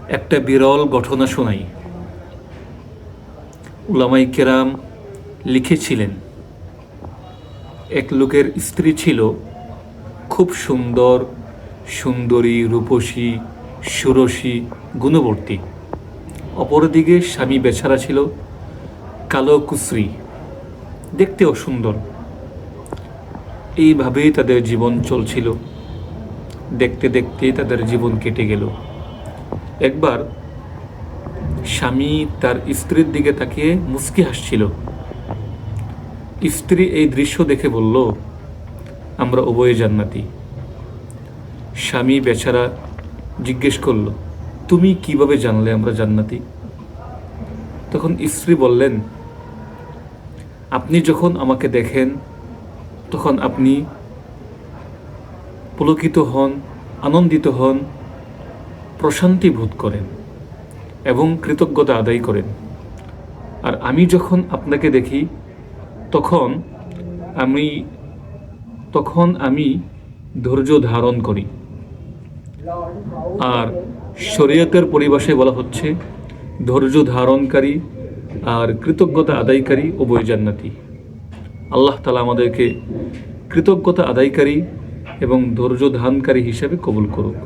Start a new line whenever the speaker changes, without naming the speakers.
একটা বিরল ঘটনা শোনাই। উলামাই কেরাম লিখেছিলেন, এক লোকের স্ত্রী ছিল খুব সুন্দর, সুন্দরী, রূপসী, সুরসী, গুণবর্তী। অপরদিকে স্বামী বেচারা ছিল কালো কুশ্রী, দেখতেও সুন্দর। এইভাবেই তাদের জীবন চলছিল। দেখতে দেখতে তাদের জীবন কেটে গেল। একবার স্বামী তার স্ত্রীর দিকে তাকিয়ে মুচকি হাসছিল। স্ত্রী এই দৃশ্য দেখে বলল, আমরা উভয়ে জান্নাতি। স্বামী বেচারা জিজ্ঞেস করল, তুমি কিভাবে জানলে আমরা জান্নাতি? তখন স্ত্রী বললেন, আপনি যখন আমাকে দেখেন তখন আপনি পুলকিত হন, আনন্দিত হন, প্রশান্তি বোধ করেন এবং কৃতজ্ঞতা আদায় করেন। আর আমি যখন আপনাকে দেখি তখন আমি ধৈর্য ধারণ করি। আর শরীয়তের পরিভাষায় বলা হচ্ছে, ধৈর্য ধারণকারী আর কৃতজ্ঞতা আদায়কারী উভয় জান্নাতি। আল্লাহ তাআলা আমাদেরকে কৃতজ্ঞতা আদায়কারী এবং ধৈর্য ধারণকারী হিসেবে কবুল করুক।